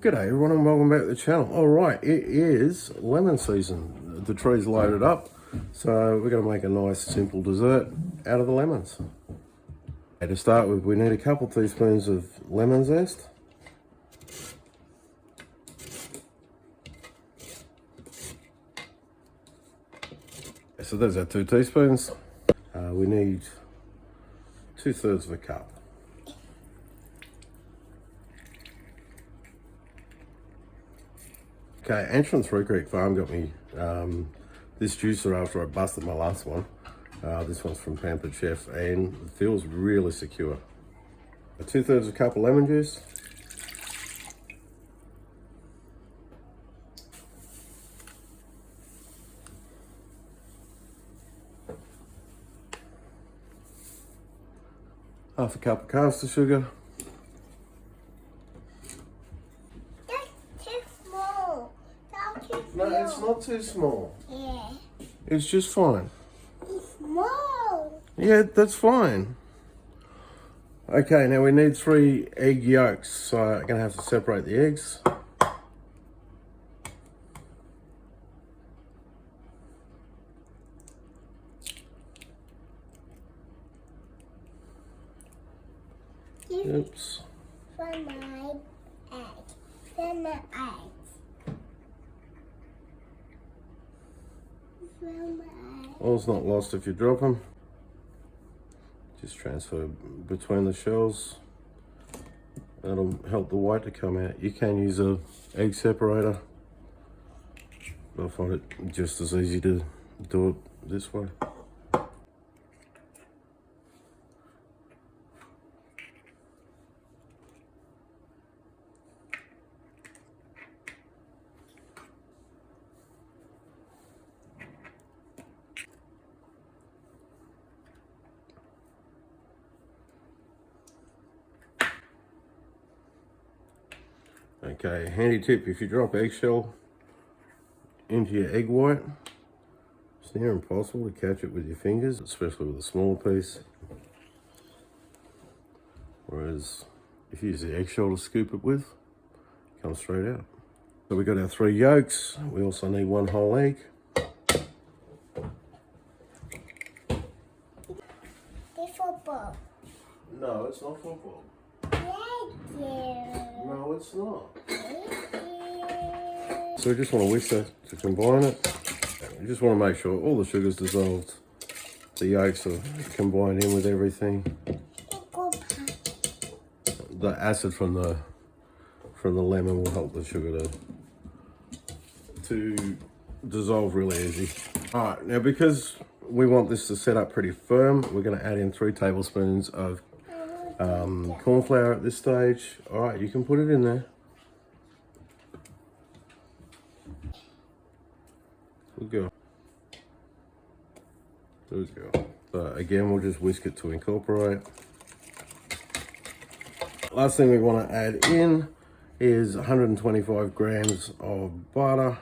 G'day everyone and welcome back to the channel. Alright, it is lemon season. The tree's loaded up, so we're going to make a nice simple dessert out of the lemons. Okay, to start with, we need a couple teaspoons of lemon zest. So there's our 2 teaspoons. We need 2/3 of a cup. Okay, Entrance 3 Creek Farm got me this juicer after I busted my last one. This one's from Pampered Chef and it feels really secure. 2/3 of a cup of lemon juice. Half a cup of caster sugar. No, it's not too small. Yeah. It's just fine. It's small. Yeah, that's fine. Okay, now we need 3 egg yolks, so I'm going to have to separate the eggs. Oops. For my egg. For my eggs. All's not lost if you drop them. Just transfer between the shells. That'll help the white to come out. You can use a egg separator, but I find it just as easy to do it this way. Okay, handy tip, if you drop eggshell into your egg white, it's near impossible to catch it with your fingers, especially with a smaller piece. Whereas if you use the eggshell to scoop it with, it comes straight out. So we got our 3 yolks. We also need 1 whole egg. The football. No, it's not football. Thank you. No, it's not. So we just want to whisk that to combine it. We just want to make sure all the sugar's dissolved. The yolks are combined in with everything. The acid from the lemon will help the sugar to dissolve really easy. All right, now because we want this to set up pretty firm, we're going to add in 3 tablespoons of corn flour at this stage. All right, you can put it in there. Good girl. Good girl. So again, we'll just whisk it to incorporate. Last thing we want to add in is 125 grams of butter.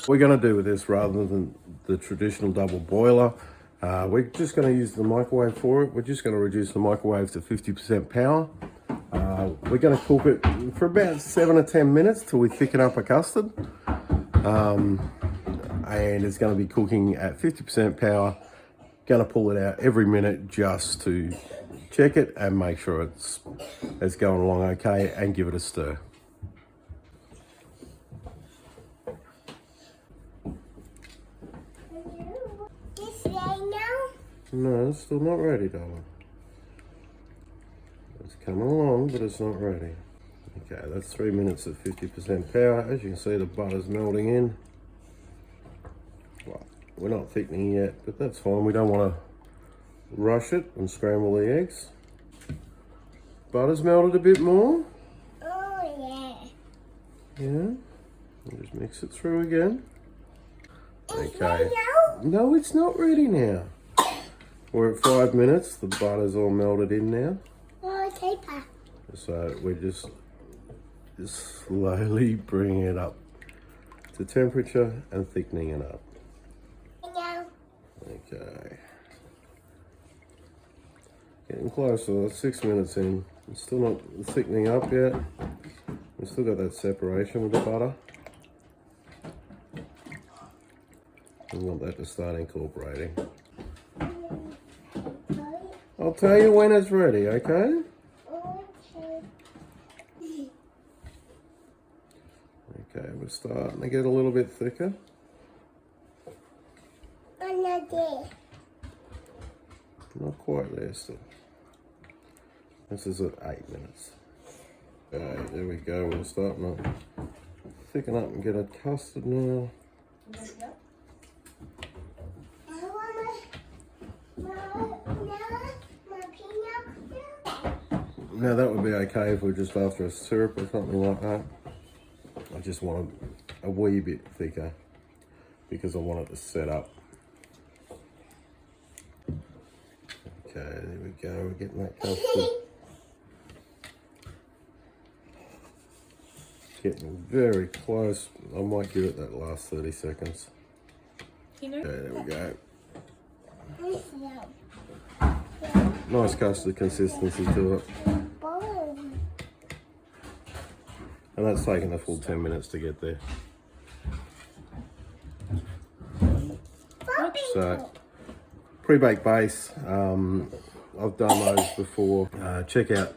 We're going to do with this rather than the traditional double boiler. We're just going to use the microwave for it. We're just going to reduce the microwave to 50% power. We're going to cook it for about 7 to 10 minutes till we thicken up a custard. And it's going to be cooking at 50% power. Going to pull it out every minute just to check it and make sure it's going along okay, and give it a stir. This ready now? No, it's still not ready, darling. It's coming along, but it's not ready. Okay, that's 3 minutes at 50% power. As you can see, the butter's melting in. Well, we're not thickening yet, but that's fine. We don't want to rush it and scramble the eggs. Butter's melted a bit more. Oh, yeah. Yeah. We'll just mix it through again. It's Okay. ready now? No, it's not ready now. We're at 5 minutes. The butter's all melted in now. Oh, paper. So we're just slowly bringing it up to temperature and thickening it up. Now. Okay. Getting closer. That's 6 minutes in. It's still not thickening up yet. We've still got that separation with the butter. We want that to start incorporating. I'll tell you when it's ready, okay? Okay, we're starting to get a little bit thicker. Not quite there still. This is at 8 minutes. Okay, there we go. We're starting to thicken up and get a custard now. Now that would be okay if we're just after a syrup or something like that. I just want a wee bit thicker because I want it to set up. Okay, there we go. We're getting that custard. Getting very close. I might give it that last 30 seconds. Okay, there we go. Nice custard consistency to it. And that's taken a full 10 minutes to get there. So, pre-baked base, I've done those before. Check out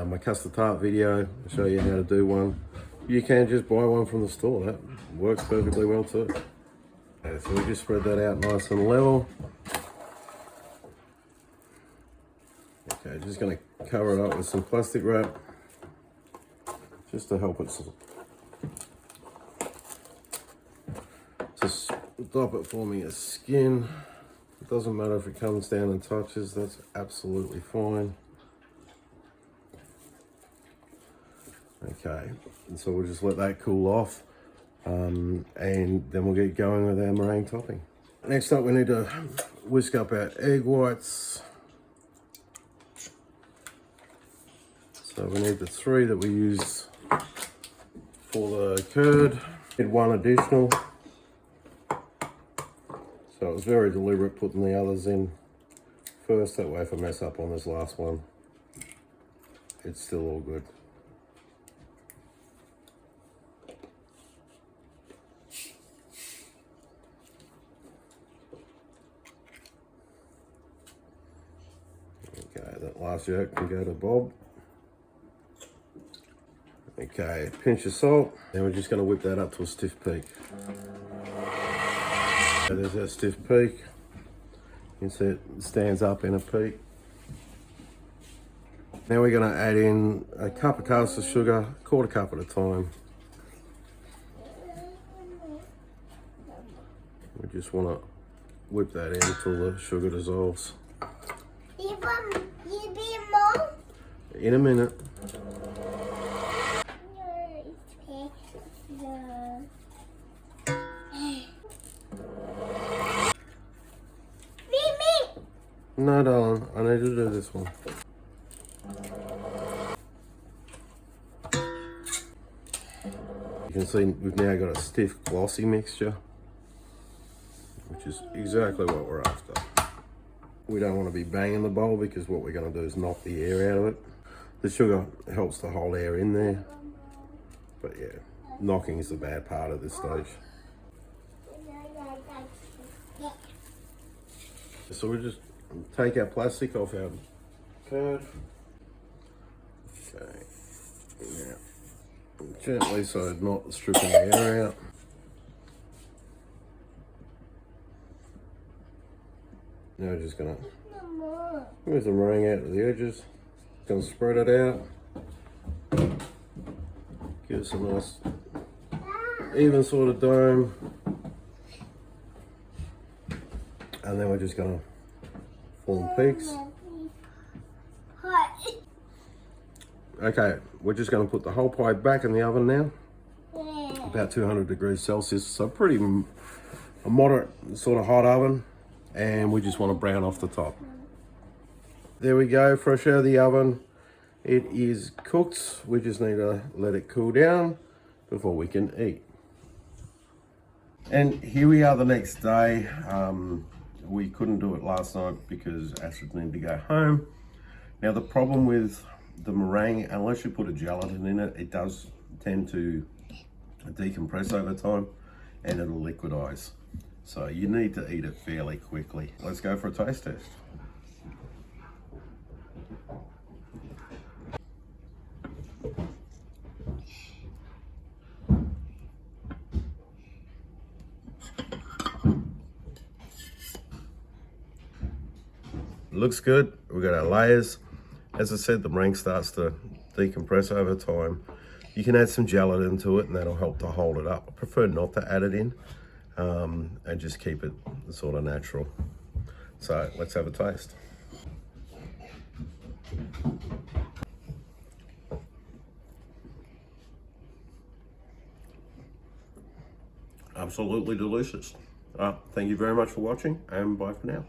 my custard tart video. I'll show you how to do one. You can just buy one from the store. That works perfectly well too. Okay, so we just spread that out nice and level. Okay, just going to cover it up with some plastic wrap just to help it just stop it forming a skin. It doesn't matter if it comes down and touches, that's absolutely fine. Okay, and so we'll just let that cool off and then we'll get going with our meringue topping. Next up, we need to whisk up our egg whites. So we need the 3 that we use for the curd. Did 1 additional. So it was very deliberate putting the others in first, that way if I mess up on this last one, it's still all good. Okay, that last yolk can go to Bob. Okay, pinch of salt, and we're just going to whip that up to a stiff peak. So there's our stiff peak. You can see it stands up in a peak. Now we're going to add in a cup of caster sugar, 1/4 cup at a time. We just want to whip that in until the sugar dissolves. In a minute. No, darling, I need to do this one. You can see we've now got a stiff, glossy mixture, which is exactly what we're after. We don't want to be banging the bowl because what we're going to do is knock the air out of it. The sugar helps to hold air in there, but yeah, knocking is the bad part at this stage. So we just take our plastic off our curd. Okay. Yeah. Gently, so not stripping the air out. Now we're just gonna move the meringue out to the edges. Gonna spread it out. Give us a nice even sort of dome. And then we're just gonna form peaks. Okay, we're just gonna put the whole pie back in the oven now. About 200 degrees Celsius, so pretty a moderate sort of hot oven. And we just want to brown off the top. There we go, fresh out of the oven. It is cooked. We just need to let it cool down before we can eat. And here we are the next day. We couldn't do it last night because Astrid needed to go home. Now the problem with the meringue, unless you put a gelatin in it, it does tend to decompress over time and it'll liquidize. So you need to eat it fairly quickly. Let's go for a taste test. Looks good. We've got our layers. As I said, the meringue starts to decompress over time. You can add some gelatin to it and that'll help to hold it up. I prefer not to add it in and just keep it sort of natural. So let's have a taste. Absolutely delicious. Thank you very much for watching and bye for now.